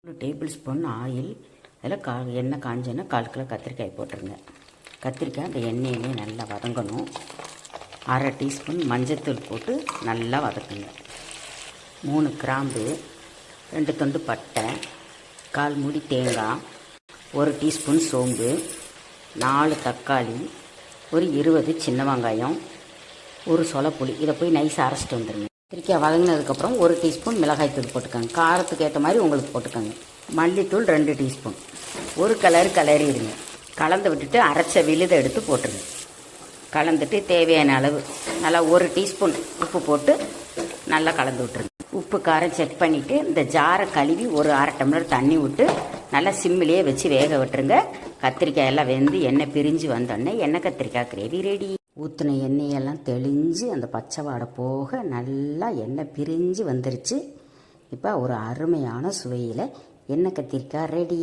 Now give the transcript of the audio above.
1 table spoon oil, அதில் எண்ணெய் காஞ்சோன்னா 1/4 kilo கத்திரிக்காய் போட்டுருங்க. கத்திரிக்காய் அந்த எண்ணெயிலே நல்லா வதங்கணும். 1/2 டீஸ்பூன் மஞ்சத்தூள் போட்டு நல்லா வதக்குங்க. 3 கிராம்பு, 2 துண்டு பட்டை, 1/4 மூடி தேங்காய், 1 டீஸ்பூன் சோம்பு, 4 தக்காளி, ஒரு 20 சின்ன வெங்காயம், ஒரு சொலை புளி. இதை போய் நைஸாக அரைச்சிட்டு வந்துடுங்க. கத்திரிக்காய் வதங்கினதுக்கப்புறம் 1 டீஸ்பூன் மிளகாய்த்தூள் போட்டுக்கோங்க. காரத்துக்கு ஏற்ற மாதிரி உங்களுக்கு போட்டுக்கோங்க. மல்லித்தூள் 2 டீஸ்பூன். ஒரு கிளறிடுங்க. கலந்து விட்டுட்டு அரைச்ச விழுதை எடுத்து போட்டுருங்க. கலந்துட்டு தேவையான அளவு நல்லா 1 டீஸ்பூன் உப்பு போட்டு நல்லா கலந்து விட்டுருங்க. உப்பு காரம் செக் பண்ணிவிட்டு இந்த ஜாரை கழுவி ஒரு 1/2 டம்ளர் தண்ணி விட்டு நல்லா சிம்மிலேயே வச்சு வேக விட்டுருங்க. கத்திரிக்காய் எல்லாம் வெந்து எண்ணெய் பிரிஞ்சு வந்தோடனே எண்ணெய் கத்திரிக்காய் கிரேவி ரெடி. ஊற்றின எண்ணெயெல்லாம் தெளிஞ்சு அந்த பச்சை வாடை போக நல்லா எண்ணெய் பிரிஞ்சு வந்துருச்சு. இப்போ ஒரு அருமையான சுவையில் எண்ணெய் கத்திரிக்காய் ரெடி.